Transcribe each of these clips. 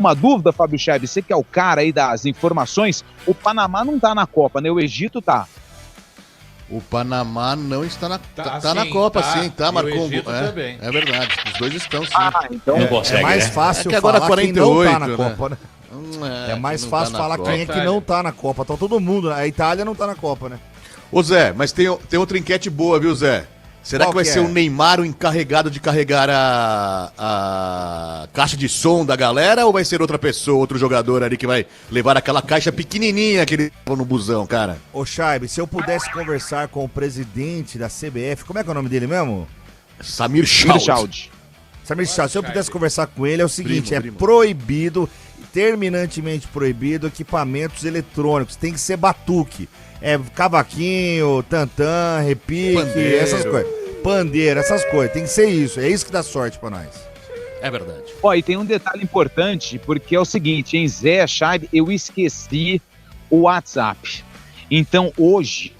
uma dúvida, Fábio Chaib, você que é o cara aí das informações, o Panamá não tá na Copa, né? O Egito tá. O Panamá não está na, sim, na Copa, tá. sim, tá, marcou. O Egito também. É verdade, os dois estão sim. Então Não consegue, mais né? fácil É que agora falar quem não tá 48, na né? Copa, né? É mais fácil falar quem é que não tá na Copa. Tá todo mundo, né? A Itália não tá na Copa, né? Ô Zé, mas tem outra enquete boa, viu, Zé? Será Qual que vai que ser é? o Neymar o encarregado de carregar a caixa de som da galera ou vai ser outra pessoa, outro jogador ali que vai levar aquela caixa pequenininha que ele levou no busão, cara? Ô, Chaib, se eu pudesse conversar com o presidente da CBF, como é que é o nome dele mesmo? Samir Chaud. Chaud. Samir Chaud, se eu pudesse conversar com ele, é o seguinte, Primo. proibido, terminantemente proibido, equipamentos eletrônicos, tem que ser batuque. É cavaquinho, tantã, repique, Pandeiro. essas coisas. Pandeiro, essas coisas, tem que ser isso, é isso que dá sorte pra nós. É verdade. Ó, e tem um detalhe importante, porque é o seguinte, em Zé, Chaib, eu esqueci o WhatsApp. Então, hoje,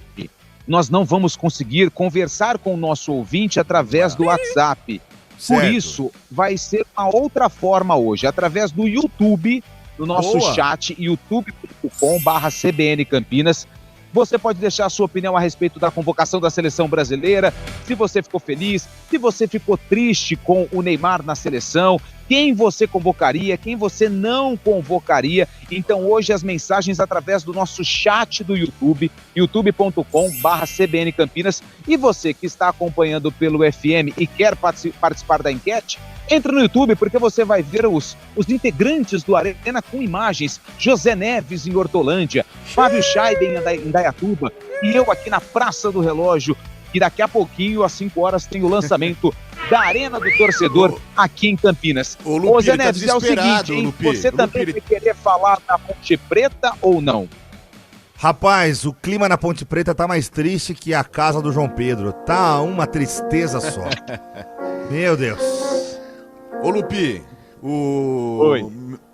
nós não vamos conseguir conversar com o nosso ouvinte através do WhatsApp. Por Certo. isso, vai ser uma outra forma hoje, através do YouTube, do nosso Boa. chat, youtube.com/CBN Campinas. Você pode deixar a sua opinião a respeito da convocação da seleção brasileira, se você ficou feliz, se você ficou triste com o Neymar na seleção, quem você convocaria, quem você não convocaria. Então hoje as mensagens através do nosso chat do YouTube, youtube.com/CBN Campinas. E você que está acompanhando pelo FM e quer participar da enquete, entre no YouTube porque você vai ver os integrantes do Arena com imagens. José Neves em Hortolândia, Fábio Chaib em Indaiatuba e eu aqui na Praça do Relógio. E daqui a pouquinho, às 5 horas, tem o lançamento da Arena do Torcedor aqui em Campinas. Ô, Lupi, Zé ele tá Neves, é o desesperado, seguinte, hein? Lupi. Você Lupi, também ele- vai querer falar da Ponte Preta ou não? Rapaz, o clima na Ponte Preta tá mais triste que a casa do João Pedro. Tá uma tristeza só. Meu Deus. Ô Lupi, Oi.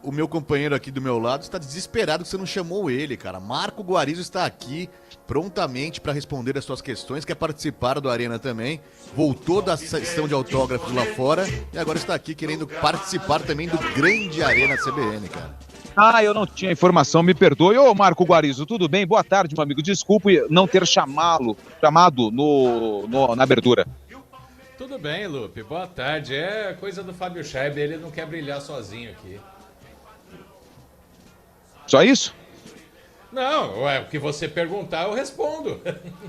o meu companheiro aqui do meu lado está desesperado que você não chamou ele, cara. Marco Guarizo está aqui prontamente para responder as suas questões, quer participar do Arena também. Voltou da sessão de autógrafos lá fora e agora está aqui querendo participar também do grande Arena CBN, cara. Ah, eu não tinha informação, me perdoe. Ô, Marco Guarizo, tudo bem? Boa tarde, meu amigo. Desculpe não ter chamado na abertura. Tudo bem, Lupe. Boa tarde. É coisa do Fábio Chaib, ele não quer brilhar sozinho aqui. Só isso? Não, o que você perguntar, eu respondo.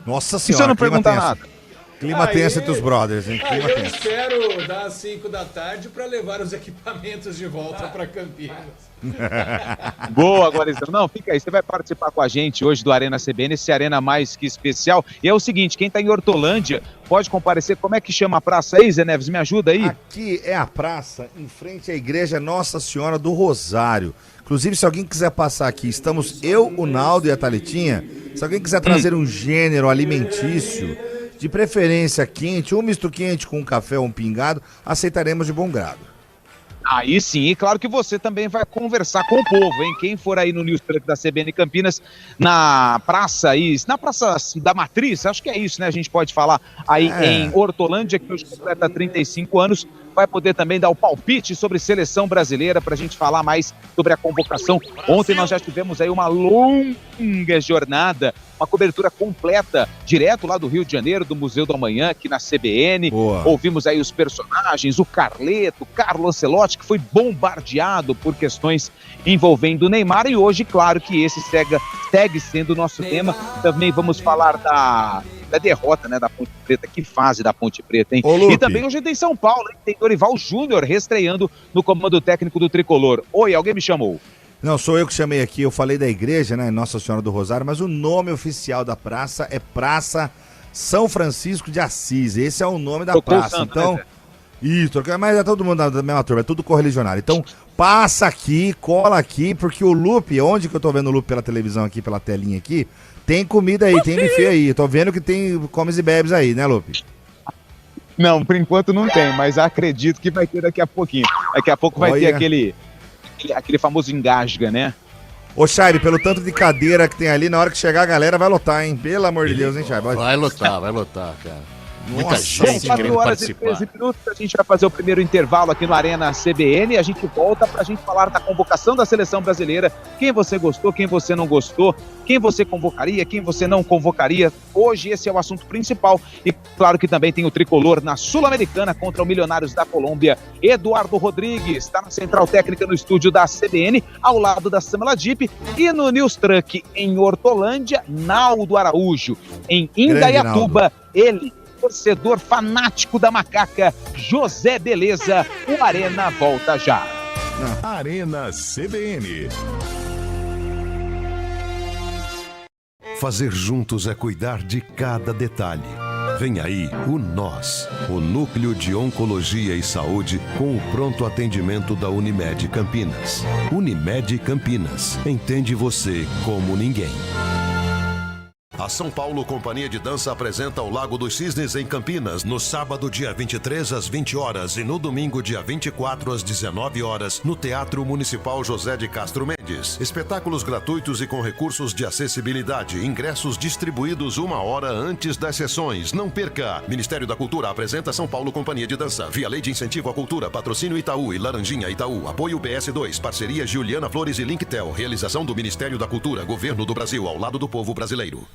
Nossa E se eu senhora, não clima perguntar tenso. nada? Clima Aí- tenso entre os brothers, hein? Aí Clima eu tenso. espero dar às 5 da tarde para levar os equipamentos de volta para Campinas. Boa, Guarizo. Não, fica aí. Você vai participar com a gente hoje do Arena CBN, esse Arena mais que especial. E é o seguinte, quem tá em Hortolândia pode comparecer. Como é que chama a praça aí, Zé Neves? Me ajuda aí. Aqui é a praça, em frente à igreja Nossa Senhora do Rosário. Inclusive, se alguém quiser passar aqui, estamos eu, o Naldo e a Thalitinha. Se alguém quiser trazer um gênero alimentício, de preferência quente, um misto quente com um café ou um pingado, aceitaremos de bom grado. Aí sim, e claro que você também vai conversar com o povo, hein? Quem for aí no News Truck da CBN Campinas, na praça da Matriz, acho que é isso, né? A gente pode falar aí em Hortolândia, que hoje completa 35 anos, vai poder também dar o palpite sobre seleção brasileira pra gente falar mais sobre a convocação. Ontem nós já tivemos aí uma longa jornada, uma cobertura completa, direto lá do Rio de Janeiro, do Museu do Amanhã, aqui na CBN. Boa. Ouvimos aí os personagens, o Carleto, o Carlo Ancelotti, que foi bombardeado por questões envolvendo o Neymar, e hoje, claro que esse segue sendo o nosso tema. Também vamos falar da derrota, né, da Ponte Preta. Que fase da Ponte Preta, hein? Ô, Lupe. E também hoje tem São Paulo, hein? Tem Dorival Júnior reestreando no comando técnico do Tricolor. Oi, alguém me chamou? Não, sou eu que chamei aqui, eu falei da igreja, né, Nossa Senhora do Rosário, mas o nome oficial da praça é Praça São Francisco de Assis. Esse é o nome da Tocou o praça. santo, Então, né, isso, mas é todo mundo da mesma turma, é tudo correligionário. Então, passa aqui, cola aqui, porque o Lupe, onde que eu tô vendo o Lupe pela televisão aqui, pela telinha aqui, tem comida aí, tem buffet aí. Eu tô vendo que tem comes e bebes aí, né, Lupe? Não, por enquanto não tem, mas acredito que vai ter daqui a pouquinho. Daqui a pouco vai ter Olha. aquele famoso engasga, né? Ô, Chaib, pelo tanto de cadeira que tem ali, na hora que chegar a galera vai lotar, hein? Pelo amor de Deus, hein, Chaib? Vai lotar, cara. Muita Nossa, gente Bom, querendo 4 horas e participar. 13 minutos, a gente vai fazer o primeiro intervalo aqui no Arena CBN e a gente volta para a gente falar da convocação da seleção brasileira, quem você gostou, quem você não gostou, quem você convocaria, quem você não convocaria. Hoje esse é o assunto principal e claro que também tem o tricolor na Sul-Americana contra o Milionários da Colômbia. Eduardo Rodrigues está na central técnica no estúdio da CBN, ao lado da Samela Dip, e no News Truck em Hortolândia, Naldo Araújo. Em Indaiatuba, ele, torcedor fanático da macaca, José Beleza. O Arena volta já. Arena CBN. Fazer juntos é cuidar de cada detalhe. Vem aí o NOS, o Núcleo de Oncologia e Saúde, com o pronto atendimento da Unimed Campinas. Unimed Campinas. Entende você como ninguém. A São Paulo Companhia de Dança apresenta o Lago dos Cisnes em Campinas, no sábado, dia 23, às 20 horas e no domingo, dia 24, às 19 horas, no Teatro Municipal José de Castro Mendes. Espetáculos gratuitos e com recursos de acessibilidade. Ingressos distribuídos 1 hora antes das sessões. Não perca! Ministério da Cultura apresenta São Paulo Companhia de Dança. Via Lei de Incentivo à Cultura, patrocínio Itaú e Laranjinha Itaú. Apoio PS2, parceria Juliana Flores e Linktel. Realização do Ministério da Cultura, Governo do Brasil, ao lado do povo brasileiro.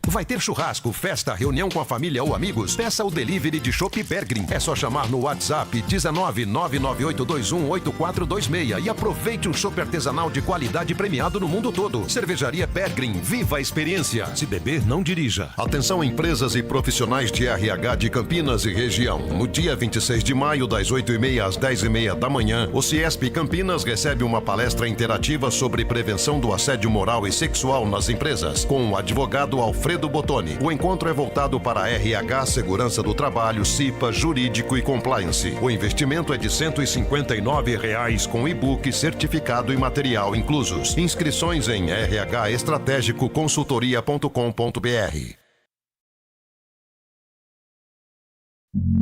Vai ter churrasco, festa, reunião com a família ou amigos? Peça o delivery de Chopp Bergrin. É só chamar no WhatsApp 19998218426 e aproveite um chopp artesanal de qualidade premiado no mundo todo. Cervejaria Bergrin, viva a experiência. Se beber, não dirija. Atenção empresas e profissionais de RH de Campinas e região. No dia 26 de maio, das 8h30 às 10h30 da manhã, o Ciesp Campinas recebe uma palestra interativa sobre prevenção do assédio moral e sexual nas empresas, com o advogado Alfredo Bottoni. O encontro é voltado para RH, segurança do trabalho, CIPA, jurídico e compliance. O investimento é de R$ 159 com e-book, certificado e material inclusos. Inscrições em rhestrategicoconsultoria.com.br.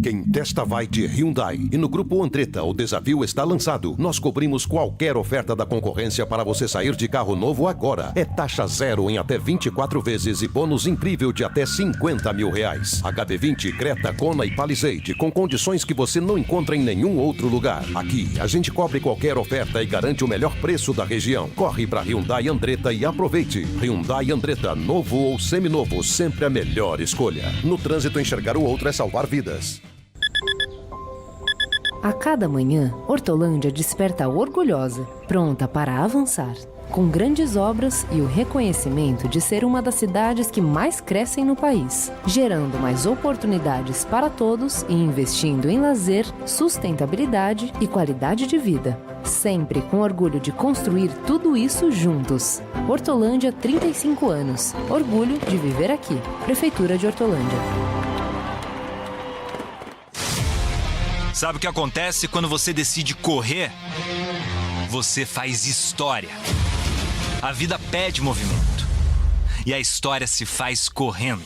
Quem testa vai de Hyundai. E no Grupo Andretta, o desafio está lançado. Nós cobrimos qualquer oferta da concorrência para você sair de carro novo agora. É taxa zero em até 24 vezes e bônus incrível de até R$50 mil. HB20, Creta, Kona e Palisade, com condições que você não encontra em nenhum outro lugar. Aqui, a gente cobre qualquer oferta e garante o melhor preço da região. Corre para Hyundai Andretta e aproveite. Hyundai Andretta, novo ou seminovo, sempre a melhor escolha. No trânsito, enxergar o outro é salvar vidas. A cada manhã, Hortolândia desperta orgulhosa, pronta para avançar, com grandes obras e o reconhecimento de ser uma das cidades que mais crescem no país, gerando mais oportunidades para todos e investindo em lazer, sustentabilidade e qualidade de vida. Sempre com orgulho de construir tudo isso juntos. Hortolândia, 35 anos. Orgulho de viver aqui. Prefeitura de Hortolândia. Sabe o que acontece quando você decide correr? Você faz história. A vida pede movimento. E a história se faz correndo.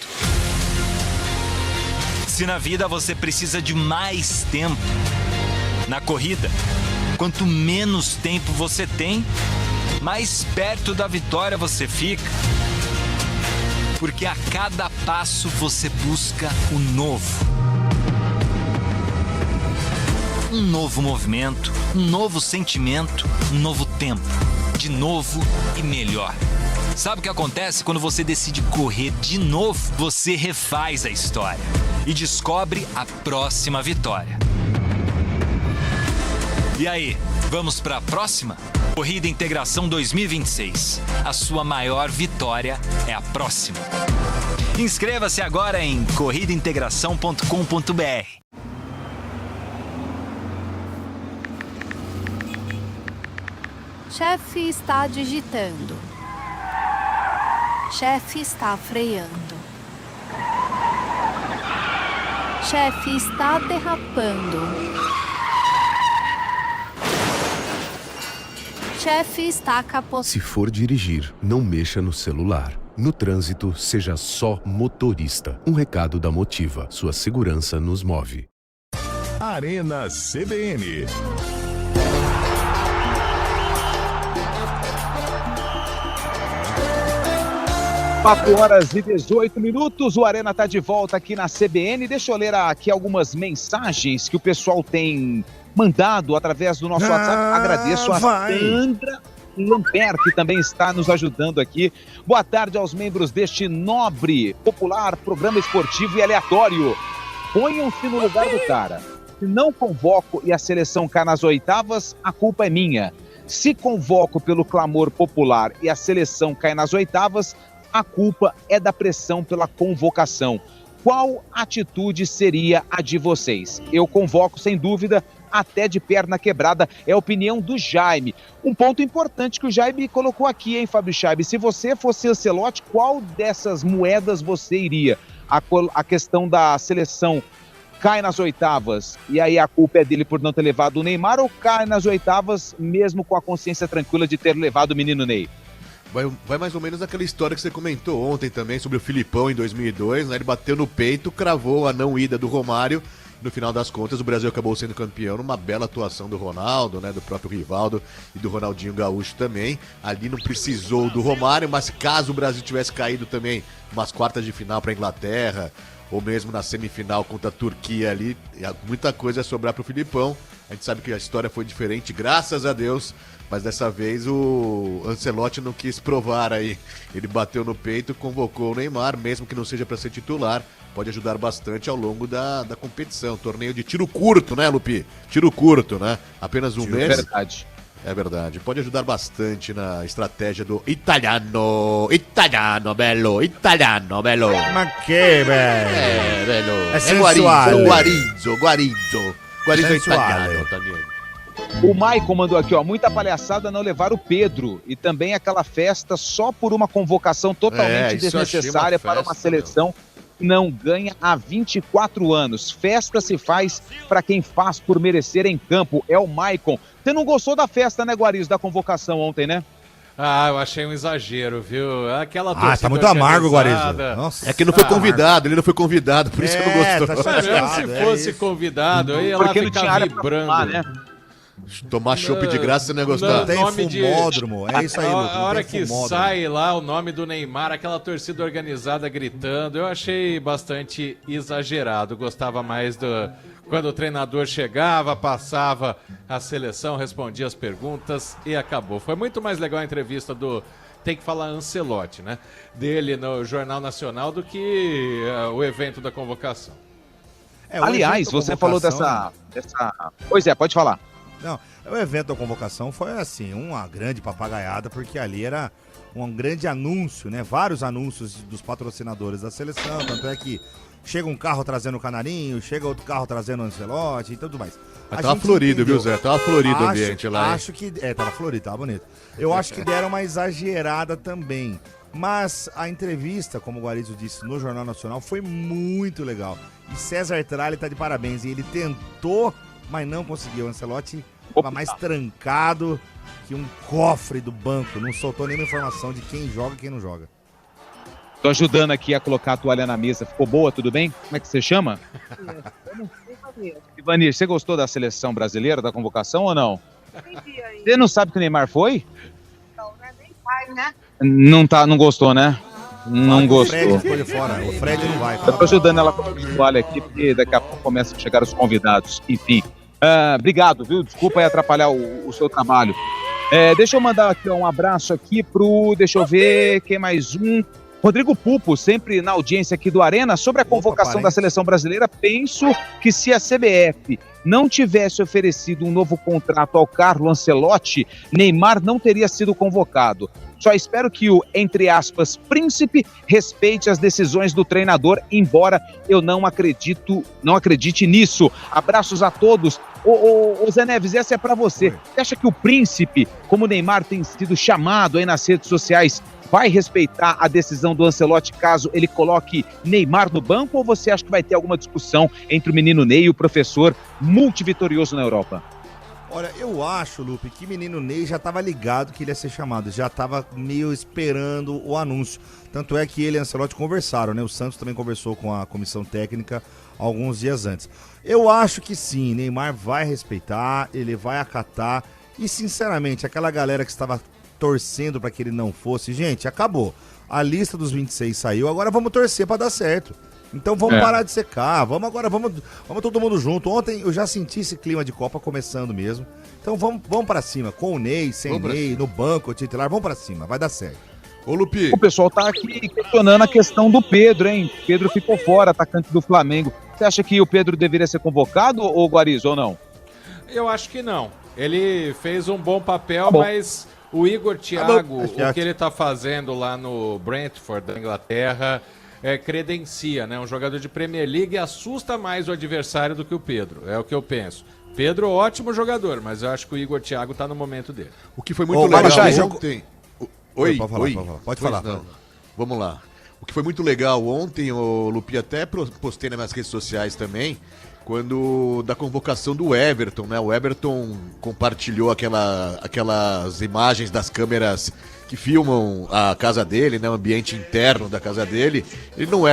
Se na vida você precisa de mais tempo, na corrida, quanto menos tempo você tem, mais perto da vitória você fica. Porque a cada passo você busca o novo. Um novo movimento, um novo sentimento, um novo tempo. De novo e melhor. Sabe o que acontece quando você decide correr de novo? Você refaz a história e descobre a próxima vitória. E aí, vamos para a próxima? Corrida Integração 2026. A sua maior vitória é a próxima. Inscreva-se agora em corridaintegração.com.br. Chefe está digitando. Chefe está freando. Chefe está derrapando. Chefe está capotando. Se for dirigir, não mexa no celular. No trânsito, seja só motorista. Um recado da Motiva. Sua segurança nos move. Arena CBN. 4h18, o Arena está de volta aqui na CBN. Deixa eu ler aqui algumas mensagens que o pessoal tem mandado através do nosso WhatsApp. Agradeço a Sandra Lambert, que também está nos ajudando aqui. Boa tarde aos membros deste nobre, popular programa esportivo e aleatório. Ponham-se no lugar do cara. Se não convoco e a seleção cai nas oitavas, a culpa é minha. Se convoco pelo clamor popular e a seleção cai nas oitavas, a culpa é da pressão pela convocação. Qual atitude seria a de vocês? Eu convoco, sem dúvida, até de perna quebrada. É a opinião do Jaime. Um ponto importante que o Jaime colocou aqui, hein, Fábio Schaibe? Se você fosse Ancelotti, qual dessas moedas você iria? A questão da seleção cai nas oitavas e aí a culpa é dele por não ter levado o Neymar, ou cai nas oitavas mesmo com a consciência tranquila de ter levado o menino Ney? Vai mais ou menos naquela história que você comentou ontem também sobre o Filipão em 2002, né? Ele bateu no peito, cravou a não ida do Romário. No final das contas, o Brasil acabou sendo campeão numa bela atuação do Ronaldo, né? Do próprio Rivaldo e do Ronaldinho Gaúcho também. Ali não precisou do Romário, mas caso o Brasil tivesse caído também umas quartas de final para a Inglaterra, ou mesmo na semifinal contra a Turquia ali, muita coisa ia sobrar pro Filipão. A gente sabe que a história foi diferente, graças a Deus, mas dessa vez o Ancelotti não quis provar aí. Ele bateu no peito, convocou o Neymar, mesmo que não seja para ser titular, pode ajudar bastante ao longo da competição. Torneio de tiro curto, né, Lupi? Tiro curto, né? Apenas um mês. É verdade. É verdade, pode ajudar bastante na estratégia do italiano, bello. Mas que, velho? É, bello. É sensual. Guarizzo é italiano também. O Maicon mandou aqui, ó, muita palhaçada não levar o Pedro, e também aquela festa só por uma convocação totalmente desnecessária para uma seleção que não ganha há 24 anos. Festa se faz para quem faz por merecer em campo. É o Maicon. Você não gostou da festa, né, Guarizo, da convocação ontem, né? Ah, eu achei um exagero, viu? Aquela torcida tá muito amargo, Guarizo. Nossa. É que não foi convidado, ele não foi convidado, por isso que não gostou. Tá mesmo se fosse convidado, eu ia lá ficar vibrando. Fumar, né? Tomar chopp de graça, você não ia gostar. Não tem fumódromo, é isso aí, Lucas. A hora que sai lá o nome do Neymar, aquela torcida organizada gritando, eu achei bastante exagerado. Gostava mais quando o treinador chegava, passava a seleção, respondia as perguntas e acabou. Foi muito mais legal a entrevista tem que falar Ancelotti, né? Dele no Jornal Nacional do que o evento da convocação. Aliás, você falou dessa... Pois é, pode falar. Não, o evento da convocação foi assim, uma grande papagaiada, porque ali era um grande anúncio, né? Vários anúncios dos patrocinadores da seleção, tanto é que chega um carro trazendo o Canarinho, chega outro carro trazendo o Ancelotti e tudo mais. Mas tava florido, viu, Zé? Tava florido o ambiente lá. Acho que... tava florido, tava bonito. Eu acho que deram uma exagerada também. Mas a entrevista, como o Guarizo disse, no Jornal Nacional foi muito legal. E César Tralli tá de parabéns. E ele tentou, mas não conseguiu. O Ancelotti estava mais trancado que um cofre do banco. Não soltou nenhuma informação de quem joga e quem não joga. Tô ajudando aqui a colocar a toalha na mesa. Ficou boa, tudo bem? Como é que você chama? Ivanir, você gostou da seleção brasileira, da convocação ou não? Você não sabe que o Neymar foi? Não, nem vai, né? Não gostou, né? Não gostou. O Fred ficou de fora. O Fred não vai. Eu tô ajudando ela com a toalha aqui, porque daqui a pouco começam a chegar os convidados. Enfim. Obrigado, viu? Desculpa aí atrapalhar o seu trabalho. Deixa eu mandar aqui um abraço aqui pro... Deixa eu ver, quem mais um... Rodrigo Pupo, sempre na audiência aqui do Arena, sobre a convocação da seleção brasileira. Penso que se a CBF não tivesse oferecido um novo contrato ao Carlo Ancelotti, Neymar não teria sido convocado. Só espero que o, entre aspas, príncipe respeite as decisões do treinador, embora eu não acredite nisso. Abraços a todos. Ô Zé Neves, essa é pra você. Você acha que o príncipe, como o Neymar tem sido chamado aí nas redes sociais, vai respeitar a decisão do Ancelotti caso ele coloque Neymar no banco, ou você acha que vai ter alguma discussão entre o menino Ney e o professor multivitorioso na Europa? Olha, eu acho, Lupe, que o menino Ney já estava ligado que ele ia ser chamado, já estava meio esperando o anúncio. Tanto é que ele e Ancelotti conversaram, né? O Santos também conversou com a comissão técnica alguns dias antes. Eu acho que sim, Neymar vai respeitar, ele vai acatar e, sinceramente, aquela galera que estava torcendo para que ele não fosse. Gente, acabou. A lista dos 26 saiu, agora vamos torcer para dar certo. Então vamos parar de secar, vamos todo mundo junto. Ontem eu já senti esse clima de Copa começando mesmo. Então vamos para cima, com o Ney, sem Ney, no banco, titular, vamos para cima, vai dar certo. Ô, Lupi. O pessoal tá aqui questionando a questão do Pedro, hein? Pedro ficou fora, atacante do Flamengo. Você acha que o Pedro deveria ser convocado, ou Guarizo, ou não? Eu acho que não. Ele fez um bom papel, mas o Igor Thiago, o que ele tá fazendo lá no Brentford, da Inglaterra, credencia, né? Um jogador de Premier League assusta mais o adversário do que o Pedro, é o que eu penso. Pedro, ótimo jogador, mas eu acho que o Igor Thiago tá no momento dele. O que foi muito legal ontem... Pode falar. Não. Vamos lá. O que foi muito legal ontem, o Lupi, até postei nas minhas redes sociais também, quando da convocação do Everton, né? O Everton compartilhou aquelas imagens das câmeras que filmam a casa dele, né? O ambiente interno da casa dele. Ele não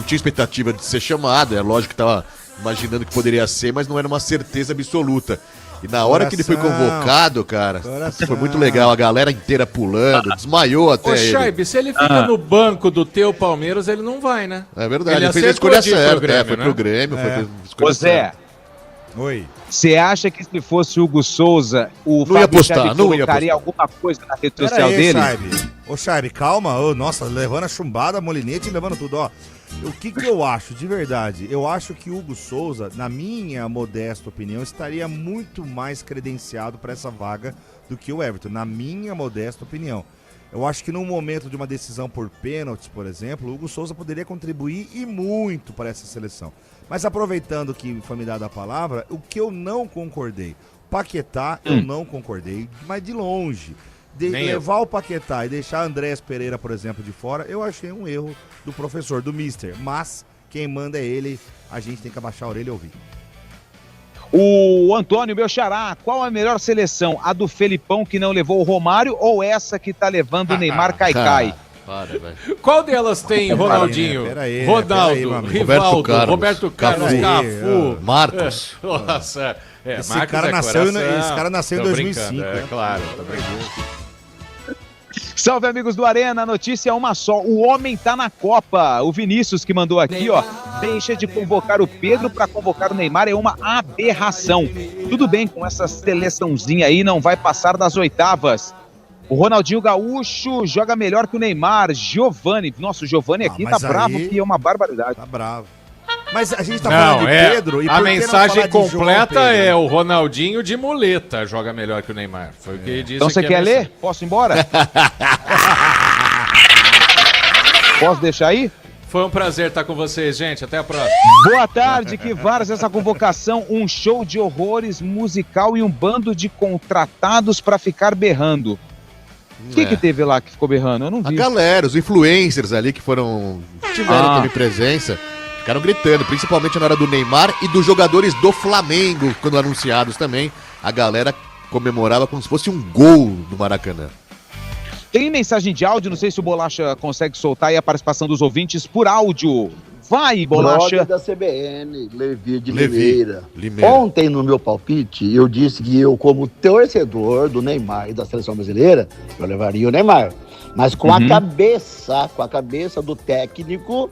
tinha expectativa de ser chamado, é lógico que estava imaginando que poderia ser, mas não era uma certeza absoluta. E na hora que ele foi convocado, cara, foi muito legal, a galera inteira pulando, desmaiou até ele. Ô, Chaib, se ele fica no banco do teu Palmeiras, ele não vai, né? É verdade, ele fez a escolha certa, foi pro Grêmio, foi a escolha certa. Oi. Você acha que se fosse o Hugo Souza, o Fábio Chaib colocaria alguma coisa na rede social dele? Ô, Chaib, calma. Nossa, levando a chumbada, molinete e levando tudo, ó. O que eu acho, de verdade? Eu acho que o Hugo Souza, na minha modesta opinião, estaria muito mais credenciado para essa vaga do que o Everton, na minha modesta opinião. Eu acho que num momento de uma decisão por pênaltis, por exemplo, o Hugo Souza poderia contribuir e muito para essa seleção. Mas aproveitando que foi me dada a palavra, o que eu não concordei, Paquetá eu não concordei, mas de longe. Levar o Paquetá e deixar Andrés Pereira, por exemplo, de fora, eu achei um erro do professor, do mister. Mas quem manda é ele, a gente tem que abaixar a orelha e ouvir. O Antônio, meu xará, qual a melhor seleção? A do Felipão, que não levou o Romário, ou essa que tá levando o Neymar Caicai? Qual delas tem Ronaldinho? Ronaldo, Rivaldo, Roberto Carlos, Cafu, Marcos. Nossa, esse Marcos cara nasceu em 2005. É claro, tô brincando. Salve, amigos do Arena, notícia é uma só, o homem tá na Copa. O Vinícius que mandou aqui, ó, deixa de convocar o Pedro para convocar o Neymar, é uma aberração. Tudo bem com essa seleçãozinha aí, não vai passar das oitavas. O Ronaldinho Gaúcho joga melhor que o Neymar. Giovani, nossa, o Giovani aqui tá bravo, que é uma barbaridade. Tá bravo. Mas a gente tá falando de Pedro. E a mensagem completa é o Ronaldinho de muleta joga melhor que o Neymar. Foi o que ele disse. Então você quer ler? Posso ir embora? Posso deixar aí? Foi um prazer estar com vocês, gente. Até a próxima. Boa tarde, que várias essa convocação, um show de horrores musical e um bando de contratados para ficar berrando. O que teve lá que ficou berrando? Eu não vi. A galera, os influencers ali que tiveram também presença, ficaram gritando, principalmente na hora do Neymar e dos jogadores do Flamengo, quando anunciados também. A galera comemorava como se fosse um gol do Maracanã. Tem mensagem de áudio, não sei se o Bolacha consegue soltar aí a participação dos ouvintes por áudio. Vai, Bolacha. Brother da CBN, Levi de Limeira. Ontem, no meu palpite, eu disse que eu, como torcedor do Neymar e da seleção brasileira, eu levaria o Neymar. Mas com a cabeça do técnico,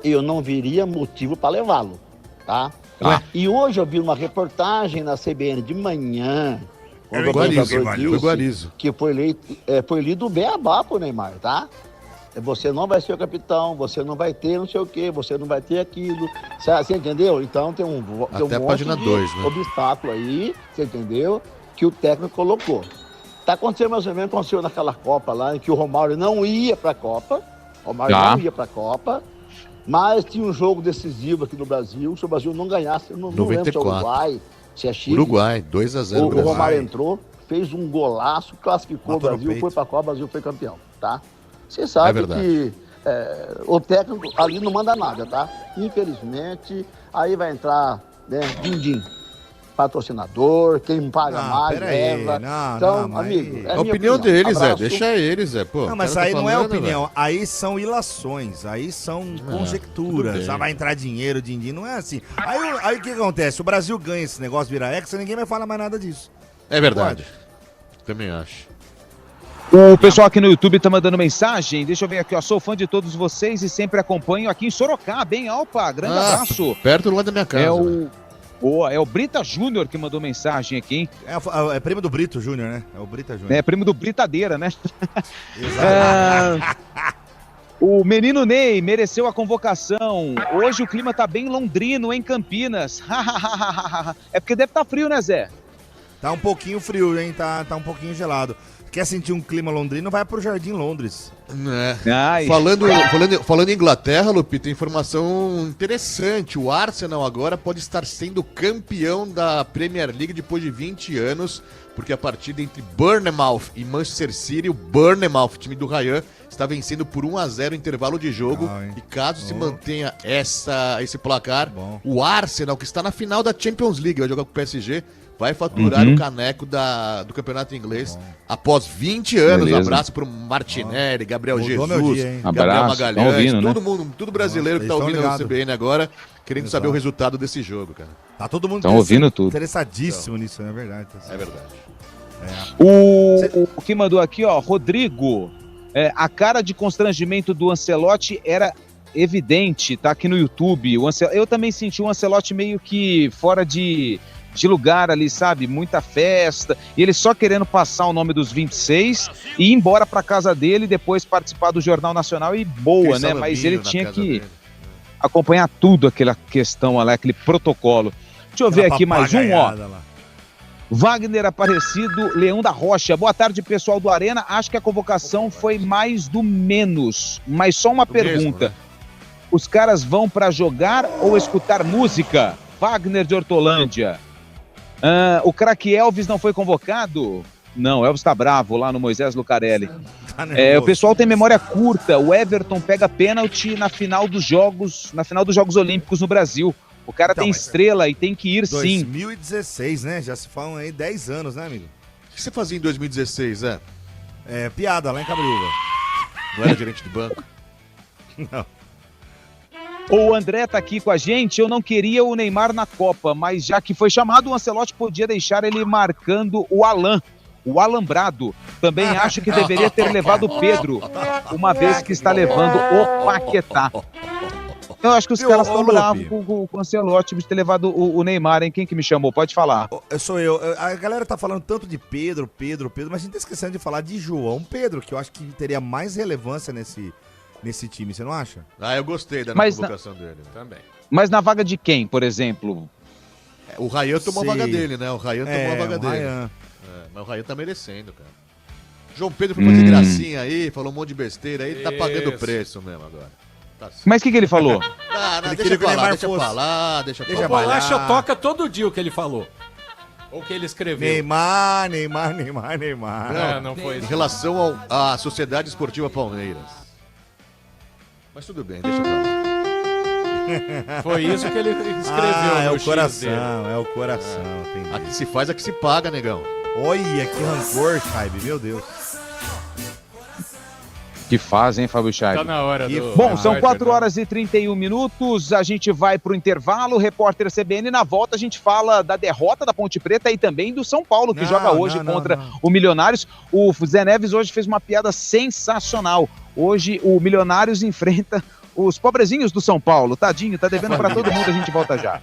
eu não viria motivo para levá-lo, tá? E hoje eu vi uma reportagem na CBN de manhã, quando o apresentador disse que foi lido o beabá pro Neymar, tá? Você não vai ser o capitão, você não vai ter não sei o quê, você não vai ter aquilo. Você entendeu? Então tem um monte página 2, de obstáculo aí, você entendeu? Que o técnico colocou. Tá acontecendo mais ou menos, aconteceu naquela Copa lá, em que o Romário não ia pra Copa. Mas tinha um jogo decisivo aqui no Brasil. Se o Brasil não ganhasse, eu não lembro se é Uruguai, se é Chile. Uruguai, 2-0 o Romário entrou, fez um golaço, classificou o Brasil, foi pra Copa, o Brasil foi campeão, tá? Você sabe que o técnico ali não manda nada, tá? Infelizmente, aí vai entrar, né, din-din. Patrocinador, quem paga mais, leva. Amigo, a opinião deles, deixa eles, Pô, não, mas aí não é opinião, aí são ilações, aí são conjecturas. Vai entrar dinheiro, din-din, não é assim. Aí o que acontece? O Brasil ganha esse negócio, vira hexa, ninguém vai falar mais nada disso. É verdade. Também acho. O pessoal aqui no YouTube tá mandando mensagem. Deixa eu ver aqui, ó. Sou fã de todos vocês e sempre acompanho aqui em Sorocaba, hein? Opa, grande abraço. Perto do lado da minha casa. É o Brita Júnior que mandou mensagem aqui, hein? É primo do Brito Júnior, né? É o Brita Júnior. É primo do Britadeira, né? Exato. O menino Ney mereceu a convocação. Hoje o clima tá bem londrino em Campinas. É porque deve estar frio, né, Zé? Tá um pouquinho frio, hein? Tá um pouquinho gelado. Quer sentir um clima londrino, vai pro Jardim Londres. Falando em Inglaterra, Lupita, informação interessante. O Arsenal agora pode estar sendo campeão da Premier League depois de 20 anos, porque a partida entre Bournemouth e Manchester City, o Bournemouth, time do Ryan, está vencendo por 1-0 no intervalo de jogo. E caso se mantenha esse placar, o Arsenal, que está na final da Champions League, vai jogar com o PSG, vai faturar o caneco do campeonato inglês após 20 anos. Beleza. Abraço pro Martinelli, Gabriel Jesus, Gabriel Magalhães, todo mundo, tudo brasileiro que tá ouvindo o CBN agora, querendo saber o resultado desse jogo, cara. Tá todo mundo ouvindo tudo. Interessadíssimo nisso, não é verdade? É verdade. O que mandou aqui, ó, Rodrigo, a cara de constrangimento do Ancelotti era evidente, tá aqui no YouTube. Eu também senti o Ancelotti meio que fora de lugar ali, sabe? Muita festa. E ele só querendo passar o nome dos 26 e ir embora pra casa dele, depois participar do Jornal Nacional e boa, né? Mas ele tinha que acompanhar tudo, aquela questão lá, aquele protocolo. Deixa eu ver aqui mais um, ó. Wagner Aparecido, Leão da Rocha. Boa tarde, pessoal do Arena. Acho que a convocação foi mais do menos. Mas só uma pergunta. Mesmo, né? Os caras vão pra jogar ou escutar música? Wagner de Hortolândia. O craque Elvis não foi convocado? Não, Elvis tá bravo lá no Moisés Lucarelli. O pessoal tem memória curta. O Everton pega pênalti na final dos Jogos Olímpicos no Brasil. O cara tem estrela e tem que ir 2016, sim. Né? Já se falam aí 10 anos, né, amigo? O que você fazia em 2016, piada lá em Cabreúva. Não era gerente de banco? Não. O André tá aqui com a gente. Eu não queria o Neymar na Copa, mas já que foi chamado, o Ancelotti podia deixar ele marcando o Alambrado. Também acho que deveria ter levado o Pedro, uma vez que está levando o Paquetá. Eu acho que os caras estão bravos com o Ancelotti de ter levado o Neymar, hein? Quem que me chamou? Pode falar. Sou eu. A galera tá falando tanto de Pedro, mas a gente tá esquecendo de falar de João Pedro, que eu acho que teria mais relevância nesse time, você não acha? Eu gostei da convocação dele. Também. Mas na vaga de quem, por exemplo? O Ryan tomou a vaga dele, né? O Ryan tomou a vaga dele. Mas o Ryan tá merecendo, cara. João Pedro foi fazer gracinha aí, falou um monte de besteira aí, tá pagando o preço mesmo agora. Tá. Mas o que ele falou? Deixa pra lá. Bolacha toca todo dia o que ele falou. Ou que ele escreveu. Neymar. Não foi isso. Em relação à Sociedade Esportiva Palmeiras. Mas tudo bem, deixa pra lá. Foi isso que ele escreveu. É o coração, entendi. Aqui se faz, aqui se paga, negão. Olha, que rancor, Scheibe, meu Deus. Que fazem, Fábio Scheibe? Tá na hora do... Bom, são 4 horas e 31 minutos, a gente vai pro intervalo, repórter CBN, na volta a gente fala da derrota da Ponte Preta e também do São Paulo, que joga hoje contra o Milionários. O Zé Neves hoje fez uma piada sensacional. Hoje o Milionários enfrenta os pobrezinhos do São Paulo. Tadinho, tá devendo pra todo mundo, a gente volta já.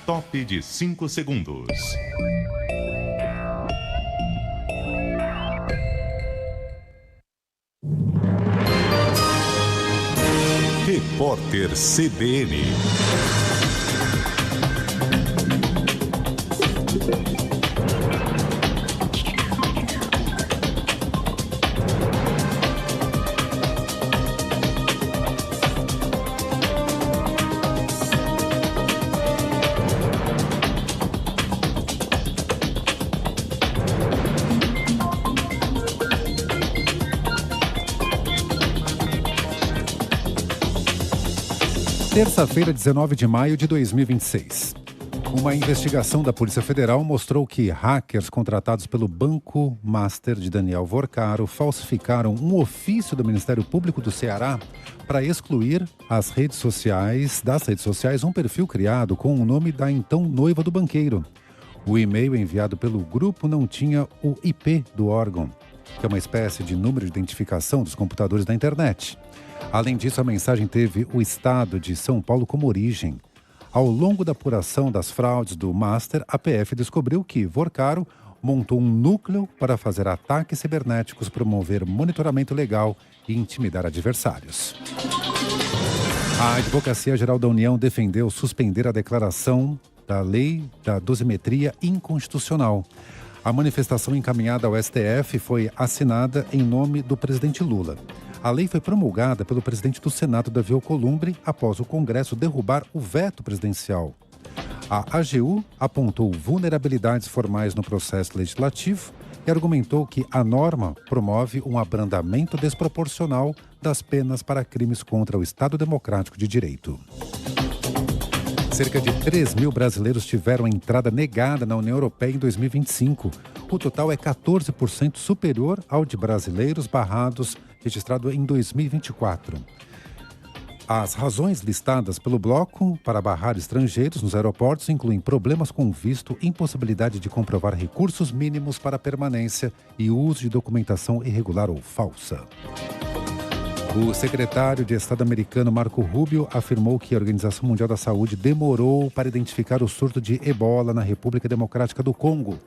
Top de 5 segundos. Repórter CBN. Terça-feira, 19 de maio de 2026. Uma investigação da Polícia Federal mostrou que hackers contratados pelo Banco Master de Daniel Vorcaro falsificaram um ofício do Ministério Público do Ceará para excluir das redes sociais um perfil criado com o nome da então noiva do banqueiro. O e-mail enviado pelo grupo não tinha o IP do órgão, que é uma espécie de número de identificação dos computadores da internet. Além disso, a mensagem teve o estado de São Paulo como origem. Ao longo da apuração das fraudes do Master, a PF descobriu que Vorcaro montou um núcleo para fazer ataques cibernéticos, promover monitoramento legal e intimidar adversários. A Advocacia Geral da União defendeu suspender a declaração da lei da dosimetria inconstitucional. A manifestação encaminhada ao STF foi assinada em nome do presidente Lula. A lei foi promulgada pelo presidente do Senado, Davi Alcolumbre, após o Congresso derrubar o veto presidencial. A AGU apontou vulnerabilidades formais no processo legislativo e argumentou que a norma promove um abrandamento desproporcional das penas para crimes contra o Estado Democrático de Direito. Cerca de 3 mil brasileiros tiveram entrada negada na União Europeia em 2025. O total é 14% superior ao de brasileiros barrados registrado em 2024. As razões listadas pelo bloco para barrar estrangeiros nos aeroportos incluem problemas com visto, impossibilidade de comprovar recursos mínimos para permanência e uso de documentação irregular ou falsa. O secretário de Estado americano Marco Rubio afirmou que a Organização Mundial da Saúde demorou para identificar o surto de ebola na República Democrática do Congo.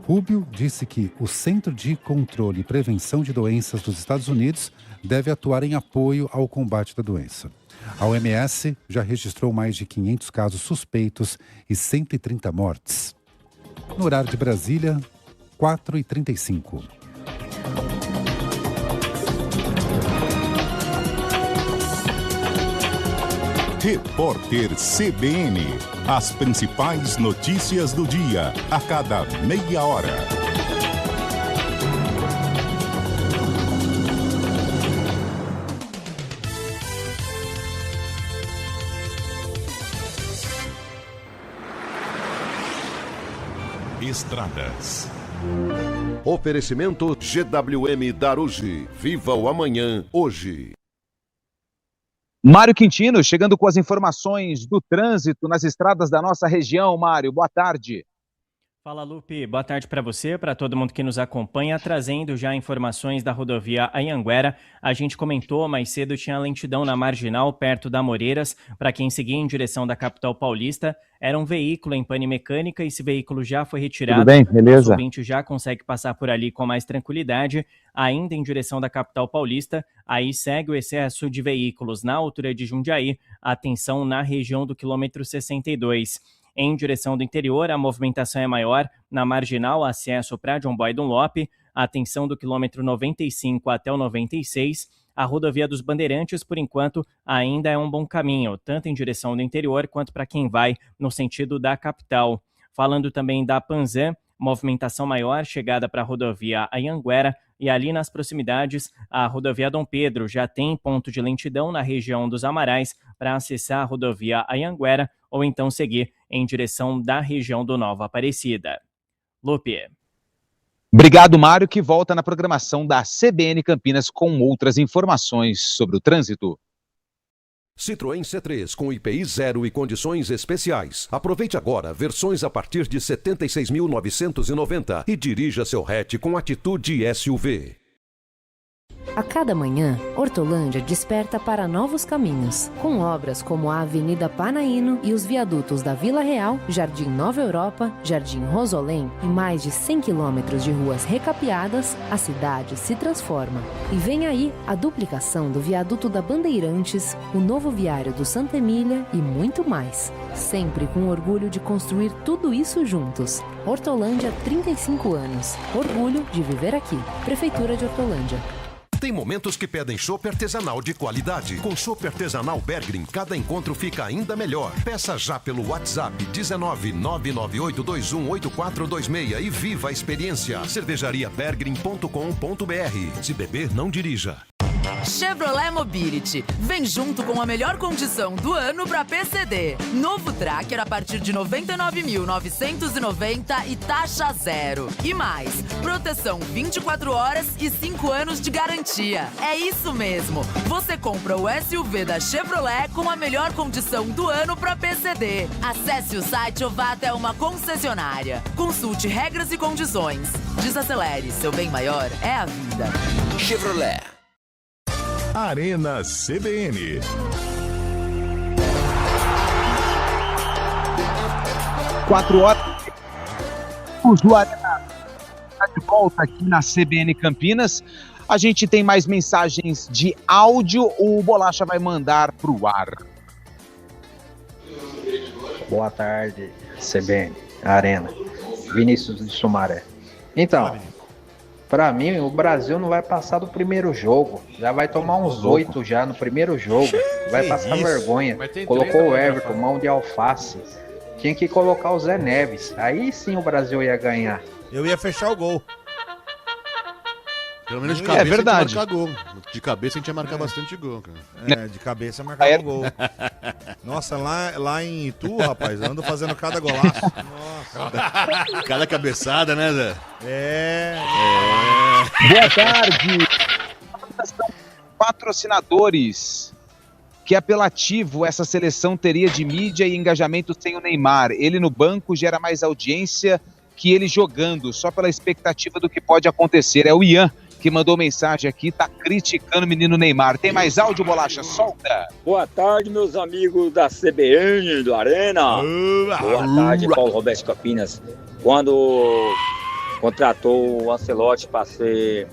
Rubio disse que o Centro de Controle e Prevenção de Doenças dos Estados Unidos deve atuar em apoio ao combate da doença. A OMS já registrou mais de 500 casos suspeitos e 130 mortes. No horário de Brasília, 4h35. Repórter CBN. As principais notícias do dia, a cada meia hora. Estradas. Oferecimento GWM Darugi. Viva o amanhã, hoje. Mário Quintino, chegando com as informações do trânsito nas estradas da nossa região. Mário, boa tarde. Fala, Lupe. Boa tarde para você, para todo mundo que nos acompanha, trazendo já informações da rodovia Anhanguera. A gente comentou mais cedo, tinha lentidão na Marginal, perto da Moreiras, para quem seguia em direção da capital paulista. Era um veículo em pane mecânica, esse veículo já foi retirado. Tudo bem, beleza. O ouvinte já consegue passar por ali com mais tranquilidade. Ainda em direção da capital paulista, aí segue o excesso de veículos na altura de Jundiaí. Atenção na região do quilômetro 62. Em direção do interior, a movimentação é maior. Na Marginal, acesso para John Boy Dunlop. Atenção do quilômetro 95 até o 96. A rodovia dos Bandeirantes, por enquanto, ainda é um bom caminho, tanto em direção do interior quanto para quem vai no sentido da capital. Falando também da Panzan, movimentação maior, chegada para a rodovia Anhanguera. E ali nas proximidades, a rodovia Dom Pedro já tem ponto de lentidão na região dos Amarais para acessar a rodovia Anhanguera ou então seguir em direção da região do Nova Aparecida. Lupe. Obrigado, Mário, que volta na programação da CBN Campinas com outras informações sobre o trânsito. Citroën C3 com IPI 0 e condições especiais. Aproveite agora versões a partir de R$ 76.990 e dirija seu hatch com atitude SUV. A cada manhã, Hortolândia desperta para novos caminhos, com obras como a Avenida Panaíno e os viadutos da Vila Real, Jardim Nova Europa, Jardim Rosolém e mais de 100 quilômetros de ruas recapeadas, a cidade se transforma. E vem aí a duplicação do viaduto da Bandeirantes, o novo viário do Santa Emília e muito mais. Sempre com orgulho de construir tudo isso juntos. Hortolândia, 35 anos. Orgulho de viver aqui. Prefeitura de Hortolândia. Tem momentos que pedem chopp artesanal de qualidade. Com chopp artesanal Bergrin, cada encontro fica ainda melhor. Peça já pelo WhatsApp 19998218426 e viva a experiência. Cervejariabergrin.com.br. Se beber, não dirija. Chevrolet Mobility. Vem junto com a melhor condição do ano para PCD. Novo Tracker a partir de R$ 99.990 e taxa zero. E mais, proteção 24 horas e 5 anos de garantia. É isso mesmo. Você compra o SUV da Chevrolet com a melhor condição do ano para PCD. Acesse o site ou vá até uma concessionária. Consulte regras e condições. Desacelere, seu bem maior é a vida. Chevrolet. Arena CBN. Quatro horas. O Juarez está de volta aqui na CBN Campinas. A gente tem mais mensagens de áudio. O Bolacha vai mandar pro ar. Boa tarde, CBN, Arena. Vinícius de Sumaré. Então, pra mim, o Brasil não vai passar do primeiro jogo. Já vai tomar uns 8 já no primeiro jogo. Vai passar vergonha. Colocou o Everton, mão de alface. Tinha que colocar o Zé Neves. Aí sim o Brasil ia ganhar. Eu ia fechar o gol. Pelo menos de cabeça verdade. a gente ia marcar gol. De cabeça a gente ia marcar bastante gol, cara. De cabeça marcava o gol. Nossa, lá em Itu, rapaz, ando fazendo cada golaço. Nossa. Cada cabeçada, né, Zé? Boa tarde. Patrocinadores. Que apelativo essa seleção teria de mídia e engajamento sem o Neymar? Ele no banco gera mais audiência que ele jogando, só pela expectativa do que pode acontecer. É o Ian que mandou mensagem aqui, tá criticando o menino Neymar. Tem mais áudio, Bolacha? Solta! Boa tarde, meus amigos da CBN, do Arena. Boa tarde, Paulo Roberto Campinas. Quando contratou o Ancelotti para ser